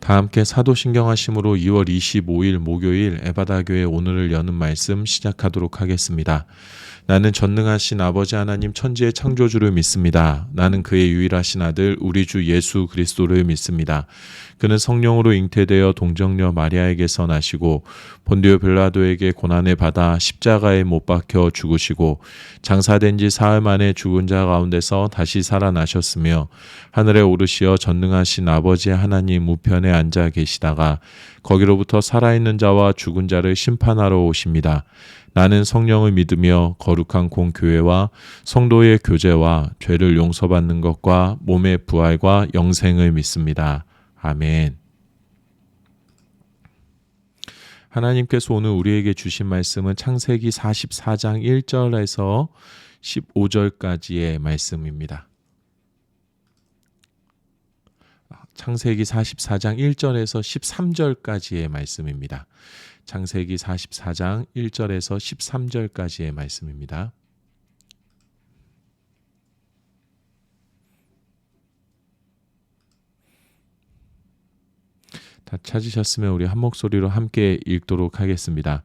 다 함께 사도신경 하심으로 2월 25일 목요일 에바다교회 오늘을 여는 말씀 시작하도록 하겠습니다. 나는 전능하신 아버지 하나님 천지의 창조주를 믿습니다. 나는 그의 유일하신 아들 우리 주 예수 그리스도를 믿습니다. 그는 성령으로 잉태되어 동정녀 마리아에게서 나시고 본디오 빌라도에게 고난을 받아 십자가에 못 박혀 죽으시고 장사된 지 사흘 만에 죽은 자 가운데서 다시 살아나셨으며 하늘에 오르시어 전능하신 아버지 하나님 우편에 앉아 계시다가 거기로부터 살아있는 자와 죽은 자를 심판하러 오십니다. 나는 성령을 믿으며 거룩한 공교회와 성도의 교제와 죄를 용서받는 것과 몸의 부활과 영생을 믿습니다. 아멘. 하나님께서 오늘 우리에게 주신 말씀은 창세기 44장 1절에서 15절까지의 말씀입니다. 창세기 44장 1절에서 13절까지의 말씀입니다. 창세기 44장 1절에서 13절까지의 말씀입니다. 다 찾으셨으면 우리 한 목소리로 함께 읽도록 하겠습니다.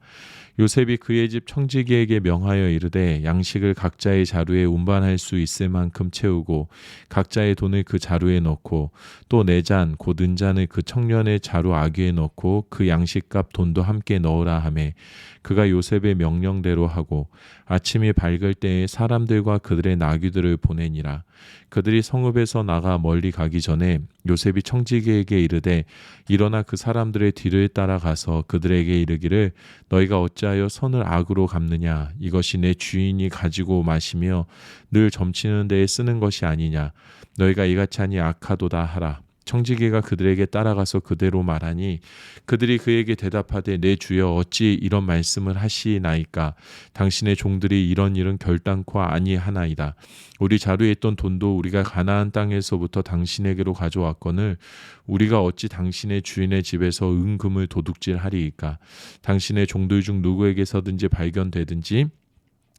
요셉이 그의 집 청지기에게 명하여 이르되 양식을 각자의 자루에 운반할 수 있을 만큼 채우고 각자의 돈을 그 자루에 넣고 또 네 잔 곧 은잔을 그 청년의 자루 아귀에 넣고 그 양식값 돈도 함께 넣으라 하매 그가 요셉의 명령대로 하고 아침이 밝을 때에 사람들과 그들의 나귀들을 보내니라. 그들이 성읍에서 나가 멀리 가기 전에 요셉이 청지기에게 이르되 일어나 그 사람들의 뒤를 따라가서 그들에게 이르기를 너희가 어찌하여 선을 악으로 갚느냐 이것이 내 주인이 가지고 마시며 늘 점치는 데에 쓰는 것이 아니냐 너희가 이같이 하니 악하도다 하라. 청지기가 그들에게 따라가서 그대로 말하니 그들이 그에게 대답하되 내 주여 어찌 이런 말씀을 하시나이까 당신의 종들이 이런 일은 결단코 아니하나이다. 우리 자루에 있던 돈도 우리가 가나안 땅에서부터 당신에게로 가져왔거늘 우리가 어찌 당신의 주인의 집에서 은금을 도둑질하리이까 당신의 종들 중 누구에게서든지 발견되든지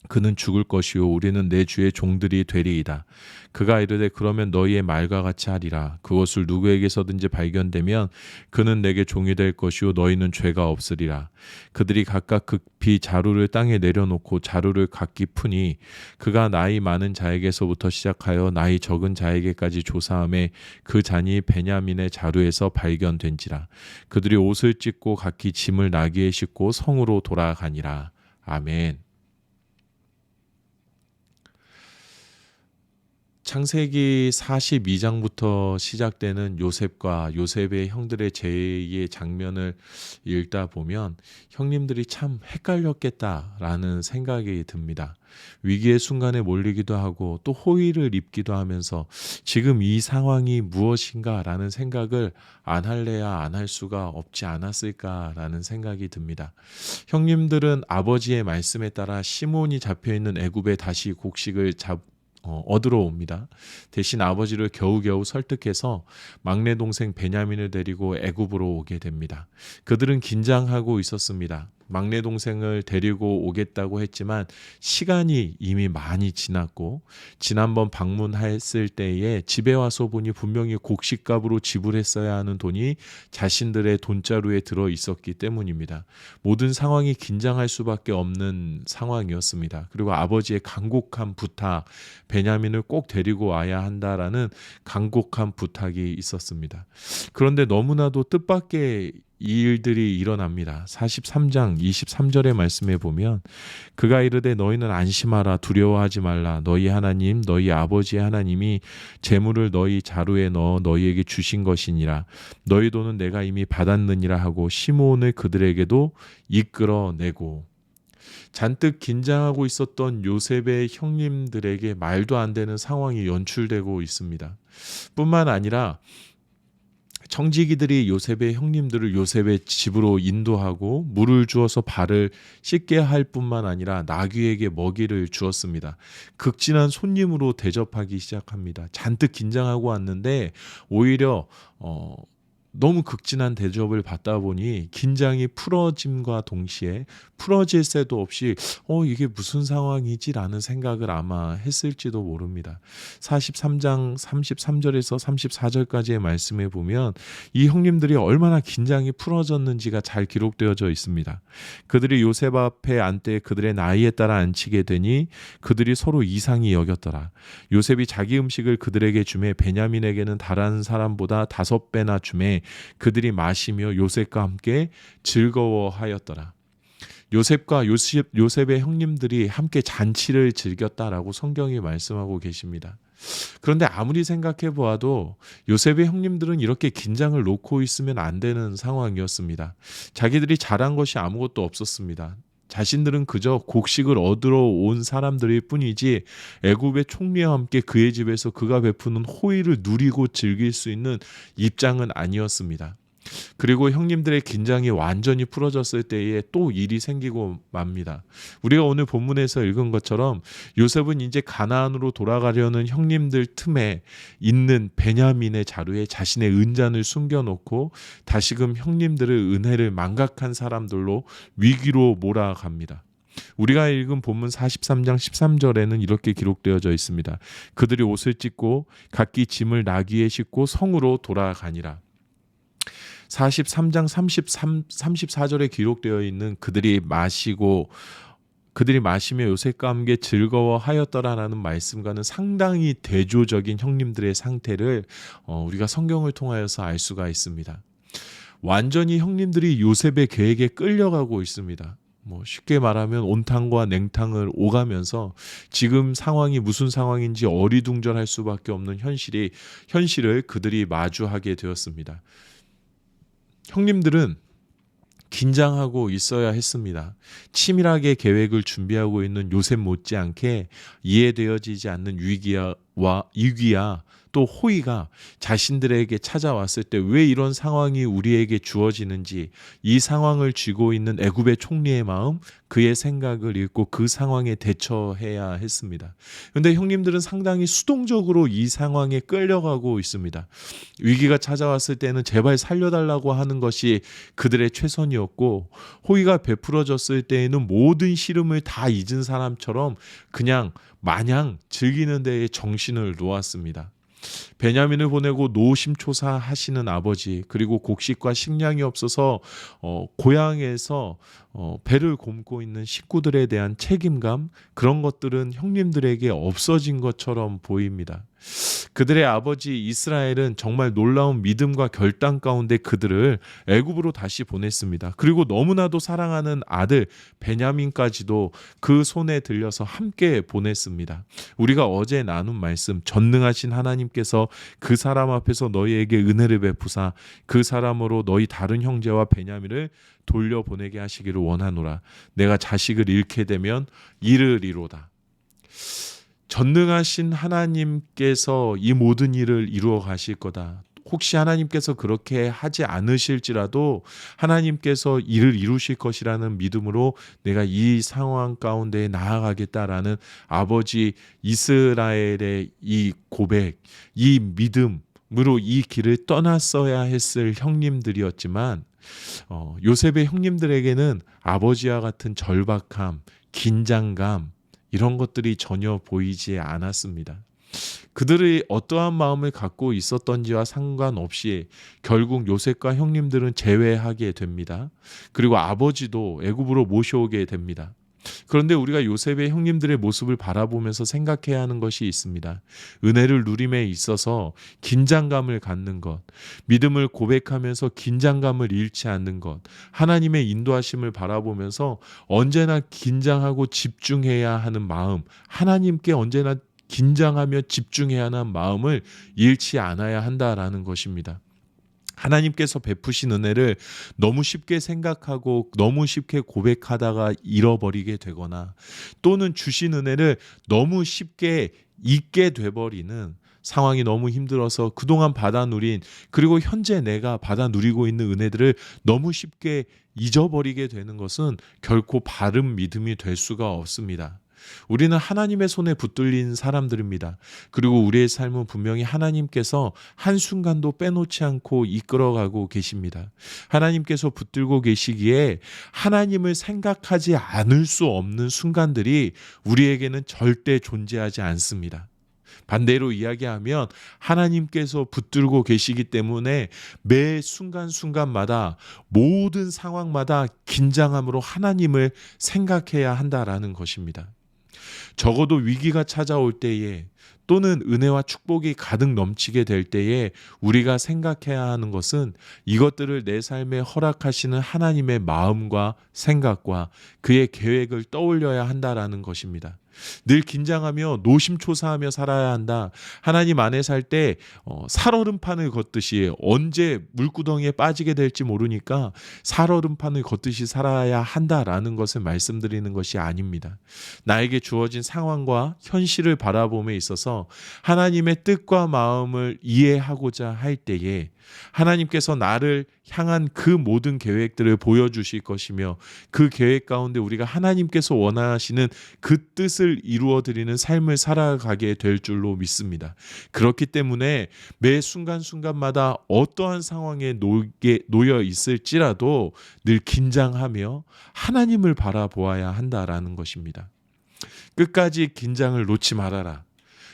그는 죽을 것이요 우리는 내 주의 종들이 되리이다. 그가 이르되 그러면 너희의 말과 같이 하리라. 그것을 누구에게서든지 발견되면 그는 내게 종이 될 것이요 너희는 죄가 없으리라. 그들이 각각 급히 자루를 땅에 내려놓고 자루를 각기 푸니 그가 나이 많은 자에게서부터 시작하여 나이 적은 자에게까지 조사함에 그 잔이 베냐민의 자루에서 발견된지라. 그들이 옷을 찢고 각기 짐을 나귀에 싣고 성으로 돌아가니라. 아멘. 창세기 42장부터 시작되는 요셉과 요셉의 형들의 재해의 장면을 읽다 보면 형님들이 참 헷갈렸겠다라는 생각이 듭니다. 위기의 순간에 몰리기도 하고 또 호의를 입기도 하면서 지금 이 상황이 무엇인가라는 생각을 안 할래야 안 할 수가 없지 않았을까라는 생각이 듭니다. 형님들은 아버지의 말씀에 따라 시몬이 잡혀있는 애굽에 다시 곡식을 얻으러 옵니다. 대신 아버지를 겨우겨우 설득해서 막내 동생 베냐민을 데리고 애굽으로 오게 됩니다. 그들은 긴장하고 있었습니다. 막내 동생을 데리고 오겠다고 했지만 시간이 이미 많이 지났고 지난번 방문했을 때에 집에 와서 보니 분명히 곡식값으로 지불했어야 하는 돈이 자신들의 돈자루에 들어 있었기 때문입니다. 모든 상황이 긴장할 수밖에 없는 상황이었습니다. 그리고 아버지의 간곡한 부탁, 베냐민을 꼭 데리고 와야 한다라는 간곡한 부탁이 있었습니다. 그런데 너무나도 뜻밖의 이 일들이 일어납니다. 43장 23절의 말씀에 보면 그가 이르되 너희는 안심하라 두려워하지 말라 너희 하나님 너희 아버지의 하나님이 재물을 너희 자루에 넣어 너희에게 주신 것이니라 너희 돈은 내가 이미 받았느니라 하고 시몬을 그들에게도 이끌어내고 잔뜩 긴장하고 있었던 요셉의 형님들에게 말도 안 되는 상황이 연출되고 있습니다. 뿐만 아니라 청지기들이 요셉의 형님들을 요셉의 집으로 인도하고 물을 주어서 발을 씻게 할 뿐만 아니라 나귀에게 먹이를 주었습니다. 극진한 손님으로 대접하기 시작합니다. 잔뜩 긴장하고 왔는데 오히려 너무 극진한 대접을 받다 보니 긴장이 풀어짐과 동시에 풀어질 새도 없이 이게 무슨 상황이지라는 생각을 아마 했을지도 모릅니다. 43장 33절에서 34절까지의 말씀에 보면 이 형님들이 얼마나 긴장이 풀어졌는지가 잘 기록되어져 있습니다. 그들이 요셉 앞에 앉되 그들의 나이에 따라 앉히게 되니 그들이 서로 이상히 여겼더라. 요셉이 자기 음식을 그들에게 주매 베냐민에게는 다른 사람보다 5배나 주매 그들이 마시며 요셉과 함께 즐거워하였더라. 요셉의 형님들이 함께 잔치를 즐겼다라고 성경이 말씀하고 계십니다. 그런데 아무리 생각해 보아도 요셉의 형님들은 이렇게 긴장을 놓고 있으면 안 되는 상황이었습니다. 자기들이 잘한 것이 아무것도 없었습니다. 자신들은 그저 곡식을 얻으러 온 사람들일 뿐이지 애굽의 총리와 함께 그의 집에서 그가 베푸는 호의를 누리고 즐길 수 있는 입장은 아니었습니다. 그리고 형님들의 긴장이 완전히 풀어졌을 때에 또 일이 생기고 맙니다. 우리가 오늘 본문에서 읽은 것처럼 요셉은 이제 가나안으로 돌아가려는 형님들 틈에 있는 베냐민의 자루에 자신의 은잔을 숨겨놓고 다시금 형님들의 은혜를 망각한 사람들로 위기로 몰아갑니다. 우리가 읽은 본문 43장 13절에는 이렇게 기록되어져 있습니다. 그들이 옷을 찢고 각기 짐을 나귀에 싣고 성으로 돌아가니라. 43장 34절에 기록되어 있는 그들이 마시며 요셉과 함께 즐거워하였더라라는 말씀과는 상당히 대조적인 형님들의 상태를 우리가 성경을 통하여서 알 수가 있습니다. 완전히 형님들이 요셉의 계획에 끌려가고 있습니다. 쉽게 말하면 온탕과 냉탕을 오가면서 지금 상황이 무슨 상황인지 어리둥절할 수밖에 없는 현실을 그들이 마주하게 되었습니다. 형님들은 긴장하고 있어야 했습니다. 치밀하게 계획을 준비하고 있는 요셉 못지않게 이해되어지지 않는 위기야 또 호의가 자신들에게 찾아왔을 때 왜 이런 상황이 우리에게 주어지는지 이 상황을 쥐고 있는 애굽의 총리의 마음, 그의 생각을 읽고 그 상황에 대처해야 했습니다. 그런데 형님들은 상당히 수동적으로 이 상황에 끌려가고 있습니다. 위기가 찾아왔을 때는 제발 살려달라고 하는 것이 그들의 최선이었고 호의가 베풀어졌을 때에는 모든 시름을 다 잊은 사람처럼 그냥 마냥 즐기는 데에 정신을 놓았습니다. 베냐민을 보내고 노심초사하시는 아버지, 그리고 곡식과 식량이 없어서 고향에서 배를 곪고 있는 식구들에 대한 책임감, 그런 것들은 형님들에게 없어진 것처럼 보입니다. 그들의 아버지 이스라엘은 정말 놀라운 믿음과 결단 가운데 그들을 애굽으로 다시 보냈습니다. 그리고 너무나도 사랑하는 아들 베냐민까지도 그 손에 들려서 함께 보냈습니다. 우리가 어제 나눈 말씀, 전능하신 하나님께서 그 사람 앞에서 너희에게 은혜를 베푸사 그 사람으로 너희 다른 형제와 베냐민을 돌려보내게 하시기를 원하노라. 내가 자식을 잃게 되면 잃으리로다. 전능하신 하나님께서 이 모든 일을 이루어 가실 거다. 혹시 하나님께서 그렇게 하지 않으실지라도 하나님께서 일을 이루실 것이라는 믿음으로 내가 이 상황 가운데 나아가겠다라는 아버지 이스라엘의 이 고백, 이 믿음으로 이 길을 떠났어야 했을 형님들이었지만 요셉의 형님들에게는 아버지와 같은 절박함, 긴장감, 이런 것들이 전혀 보이지 않았습니다. 그들이 어떠한 마음을 갖고 있었던지와 상관없이 결국 요셉과 형님들은 재회하게 됩니다. 그리고 아버지도 애굽으로 모셔오게 됩니다. 그런데 우리가 요셉의 형님들의 모습을 바라보면서 생각해야 하는 것이 있습니다. 은혜를 누림에 있어서 긴장감을 갖는 것, 믿음을 고백하면서 긴장감을 잃지 않는 것, 하나님의 인도하심을 바라보면서 언제나 긴장하고 집중해야 하는 마음, 하나님께 언제나 긴장하며 집중해야 하는 마음을 잃지 않아야 한다라는 것입니다. 하나님께서 베푸신 은혜를 너무 쉽게 생각하고 너무 쉽게 고백하다가 잃어버리게 되거나 또는 주신 은혜를 너무 쉽게 잊게 돼버리는 상황이 너무 힘들어서 그동안 받아 누린, 그리고 현재 내가 받아 누리고 있는 은혜들을 너무 쉽게 잊어버리게 되는 것은 결코 바른 믿음이 될 수가 없습니다. 우리는 하나님의 손에 붙들린 사람들입니다. 그리고 우리의 삶은 분명히 하나님께서 한순간도 빼놓지 않고 이끌어가고 계십니다. 하나님께서 붙들고 계시기에 하나님을 생각하지 않을 수 없는 순간들이 우리에게는 절대 존재하지 않습니다. 반대로 이야기하면 하나님께서 붙들고 계시기 때문에 매 순간순간마다 모든 상황마다 긴장함으로 하나님을 생각해야 한다라는 것입니다. 적어도 위기가 찾아올 때에 또는 은혜와 축복이 가득 넘치게 될 때에 우리가 생각해야 하는 것은 이것들을 내 삶에 허락하시는 하나님의 마음과 생각과 그의 계획을 떠올려야 한다라는 것입니다. 늘 긴장하며 노심초사하며 살아야 한다. 하나님 안에 살 때 살얼음판을 걷듯이 언제 물구덩이에 빠지게 될지 모르니까 살얼음판을 걷듯이 살아야 한다라는 것을 말씀드리는 것이 아닙니다. 나에게 주어진 상황과 현실을 바라봄에 있어서 하나님의 뜻과 마음을 이해하고자 할 때에 하나님께서 나를 향한 그 모든 계획들을 보여주실 것이며 그 계획 가운데 우리가 하나님께서 원하시는 그 뜻을 이루어드리는 삶을 살아가게 될 줄로 믿습니다. 그렇기 때문에 매 순간순간마다 어떠한 상황에 놓여 있을지라도 늘 긴장하며 하나님을 바라보아야 한다라는 것입니다. 끝까지 긴장을 놓지 말아라.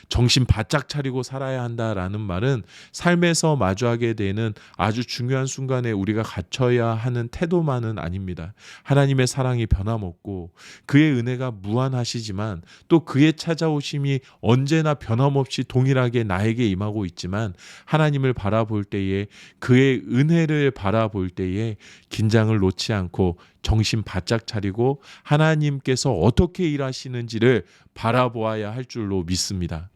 정신 바짝 차리고 살아야 한다라는 말은 삶에서 마주하게 되는 아주 중요한 순간에 우리가 갖춰야 하는 태도만은 아닙니다. 하나님의 사랑이 변함없고 그의 은혜가 무한하시지만 또 그의 찾아오심이 언제나 변함없이 동일하게 나에게 임하고 있지만 하나님을 바라볼 때에 그의 은혜를 바라볼 때에 긴장을 놓지 않고 정신 바짝 차리고 하나님께서 어떻게 일하시는지를 바라보아야 할 줄로 믿습니다.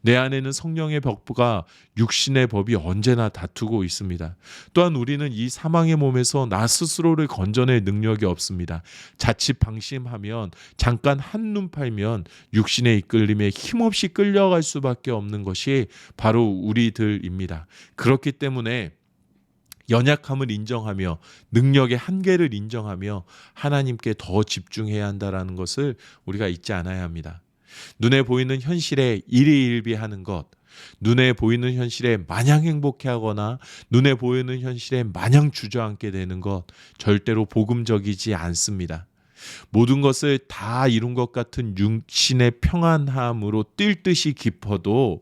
내 안에는 성령의 법과 육신의 법이 언제나 다투고 있습니다. 또한 우리는 이 사망의 몸에서 나 스스로를 건져낼 능력이 없습니다. 자칫 방심하면 잠깐 한눈 팔면 육신의 이끌림에 힘없이 끌려갈 수밖에 없는 것이 바로 우리들입니다. 그렇기 때문에 연약함을 인정하며 능력의 한계를 인정하며 하나님께 더 집중해야 한다는 것을 우리가 잊지 않아야 합니다. 눈에 보이는 현실에 일희일비하는 것, 눈에 보이는 현실에 마냥 행복해하거나 눈에 보이는 현실에 마냥 주저앉게 되는 것 절대로 복음적이지 않습니다. 모든 것을 다 이룬 것 같은 육신의 평안함으로 뛸 듯이 깊어도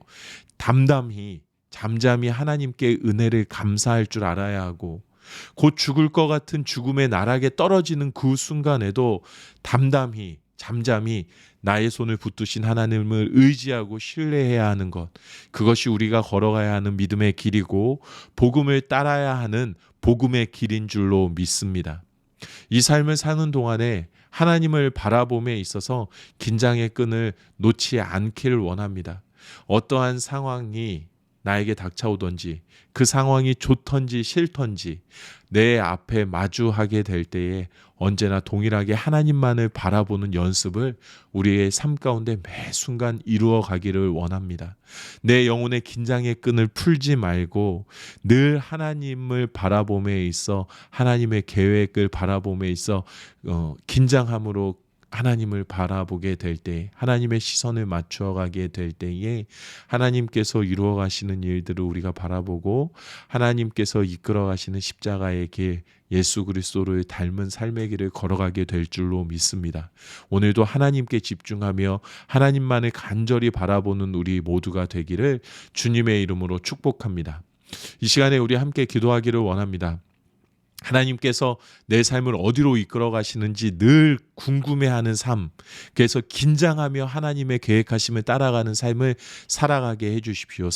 잠잠히 하나님께 은혜를 감사할 줄 알아야 하고 곧 죽을 것 같은 죽음의 나락에 떨어지는 그 순간에도 잠잠히 나의 손을 붙드신 하나님을 의지하고 신뢰해야 하는 것, 그것이 우리가 걸어가야 하는 믿음의 길이고 복음을 따라야 하는 복음의 길인 줄로 믿습니다. 이 삶을 사는 동안에 하나님을 바라봄에 있어서 긴장의 끈을 놓지 않기를 원합니다. 어떠한 상황이 나에게 닥쳐오던지 그 상황이 좋던지 싫던지 내 앞에 마주하게 될 때에 언제나 동일하게 하나님만을 바라보는 연습을 우리의 삶 가운데 매 순간 이루어 가기를 원합니다. 내 영혼의 긴장의 끈을 풀지 말고 늘 하나님을 바라봄에 있어 하나님의 계획을 바라봄에 있어 긴장함으로 하나님을 바라보게 될 때, 하나님의 시선을 맞추어가게 될 때에 하나님께서 이루어 가시는 일들을 우리가 바라보고 하나님께서 이끌어 가시는 십자가의 길, 예수 그리스도를 닮은 삶의 길을 걸어가게 될 줄로 믿습니다. 오늘도 하나님께 집중하며 하나님만을 간절히 바라보는 우리 모두가 되기를 주님의 이름으로 축복합니다. 이 시간에 우리 함께 기도하기를 원합니다. 하나님께서 내 삶을 어디로 이끌어 가시는지 늘 궁금해하는 삶, 그래서 긴장하며 하나님의 계획하심을 따라가는 삶을 살아가게 해주십시오.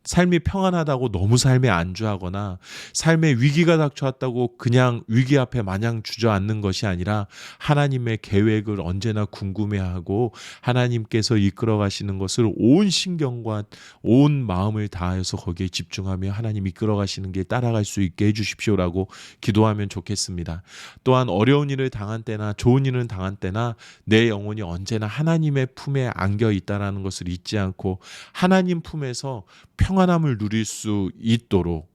삶이 평안하다고 너무 삶에 안주하거나 삶에 위기가 닥쳐왔다고 그냥 위기 앞에 마냥 주저앉는 것이 아니라 하나님의 계획을 언제나 궁금해하고 하나님께서 이끌어 가시는 것을 온 신경과 온 마음을 다해서 거기에 집중하며 하나님 이끌어 가시는 길 따라갈 수 있게 해주십시오라고 기도하면 좋겠습니다. 또한 어려운 일을 당한 때나 좋은 일을 당한 때나 내 영혼이 언제나 하나님의 품에 안겨 있다는 것을 잊지 않고 하나님 품에서 평안함을 누릴 수 있도록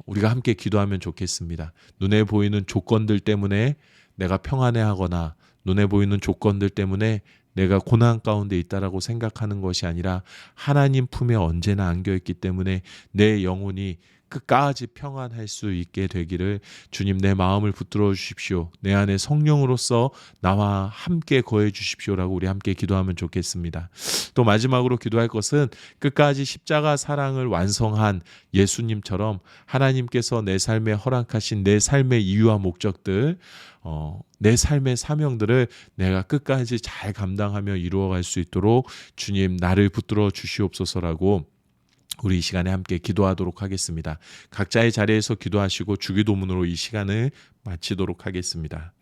우리가 함께 기도하면 좋겠습니다. 눈에 보이는 조건들 때문에 내가 평안해하거나 눈에 보이는 조건들 때문에 내가 고난 가운데 있다라고 생각하는 것이 아니라 하나님 품에 언제나 안겨 있기 때문에 내 영혼이 끝까지 평안할 수 있게 되기를 주님 내 마음을 붙들어 주십시오. 내 안에 성령으로서 나와 함께 거해 주십시오라고 우리 함께 기도하면 좋겠습니다. 또 마지막으로 기도할 것은 끝까지 십자가 사랑을 완성한 예수님처럼 하나님께서 내 삶에 허락하신 내 삶의 이유와 목적들, 내 삶의 사명들을 내가 끝까지 잘 감당하며 이루어갈 수 있도록 주님 나를 붙들어 주시옵소서라고 우리 이 시간에 함께 기도하도록 하겠습니다. 각자의 자리에서 기도하시고 주기도문으로 이 시간을 마치도록 하겠습니다.